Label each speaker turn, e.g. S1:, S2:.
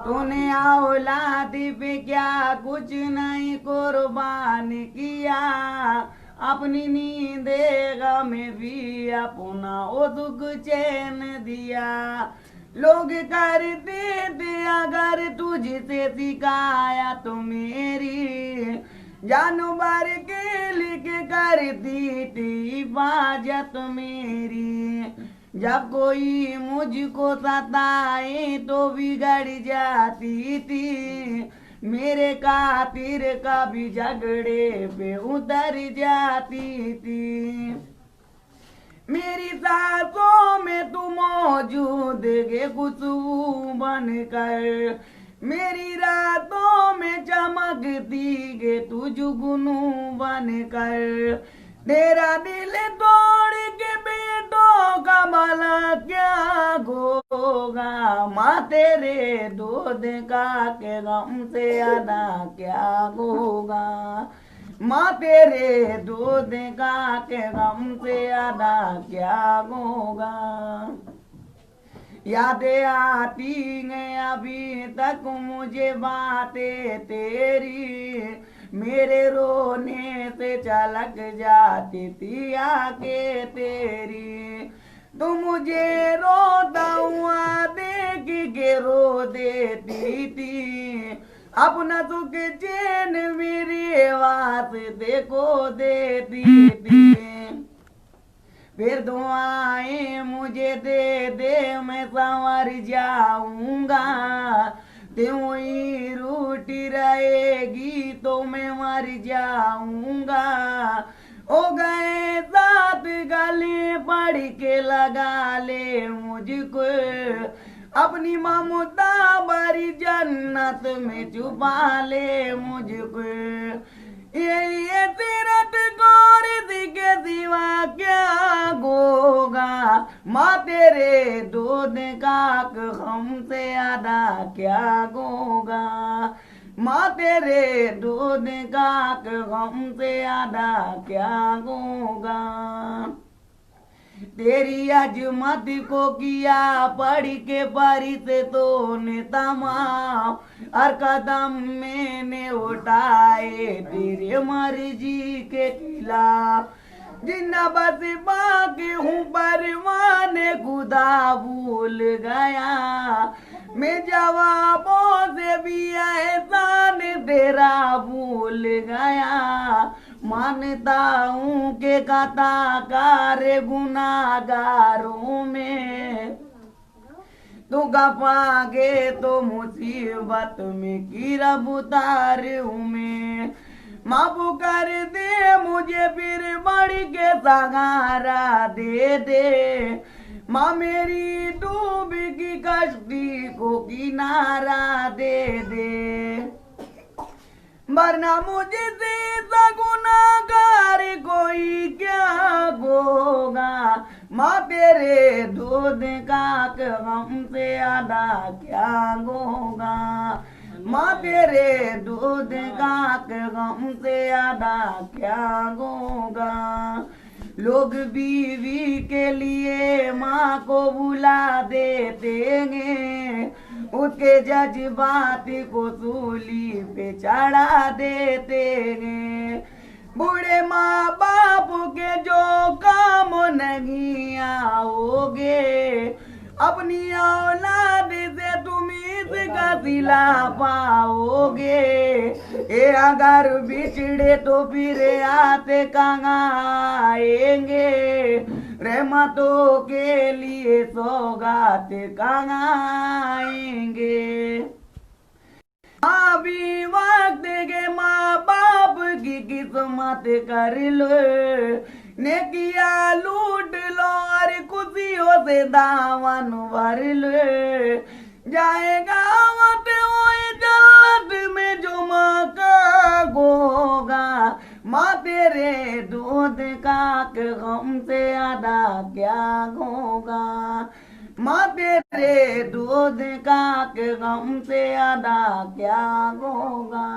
S1: तूने औलाद पे क्या कुछ नहीं कुर्बान किया, अपनी नींद गम में भी अपना वो दुख चैन दिया। लोग करते थे अगर तुझसे सिखाया तो मेरी जानवर के लिखे करती थी हिफाजत मेरी। जब कोई मुझको सताए तो बिगड़ जाती थी, मेरे खातिर कभी झगड़े पे उतर जाती थी। मेरी सांसों में तू मौजूद गे खुशबू बनकर, मेरी रातों में चमकती गे तू जुगनू बनकर। तेरा दिल तोड़ के बेटों का भला क्या होगा, माँ तेरे दूध का के गम से ज्यादा क्या होगा, माँ तेरे दूध का के गम से ज्यादा क्या होगा। यादें आती हैं अभी तक मुझे बातें तेरी, मेरे रोने से छलक जाती थी आंखें तेरी। तू मुझे रोता हुआ देख के रो देती थी, अपना सुख चैन मेरी वास्ते को देती थी। फिर दुआएं मुझे दे दे मैं संवर जाऊंगा, त्यों ही रूठी रहेगी तो मैं मर जाऊंगा। हो गए साथ गले पड़ के लगा ले मुझको, अपनी ममता भरी जन्नत में छुपा ले मुझको। ये तीरथ गौर के सिवा क्या होगा, माँ तेरे दूध का हमसे ज्यादा क्या होगा, माँ तेरे दूध का हमसे ज्यादा क्या होगा। तेरी अजमत को किया पढ़ के परित तो ने तमाम, हर कदम मैंने उठाए तेरे मर्जी के खिलाफ। जिन्ना बस बाकी हूँ परवाने खुदा भूल गया, मैं जवाबों से भी एहसान तेरा भूल गया। मानता हूँ के कथाकार गुनागारों में तू गपागे तो मुसीबत में गिरब उतार हूँ मैं। माफ कर दे मुझे फिर बढ़ के सहारा दे दे, माँ मेरी डूब की कश्ती को किनारा दे दे। वरना मुझसे गुनाहगार कोई क्या होगा, माँ तेरे दूध का हमसे ज्यादा क्या होगा, माँ तेरे दूध का हमसे ज्यादा क्या होगा। लोग बीवी के लिए माँ को बुला देते हैं, उसके जज्बात को सूली पे चढ़ा देते हैं। बूढ़े माँ बाप के जो काम नहीं आओगे, अपनी औलाद से तुम इसका सिला पाओगे। ए अगर बिछड़े तो फिर आते कहाँ आएंगे, रहमतों के लिए सौगात कहाँ आएंगे। अभी वक्त के माँ बाप की किस्मत कर लो, नेकिया लूट लो और खुशियों से दामन भर लो। जाएगा वक्त वो जन्नत में जो माँ का होगा, माँ तेरे दूध का हमसे ज्यादा क्या होगा, माँ तेरे दूध का हमसे ज्यादा क्या होगा।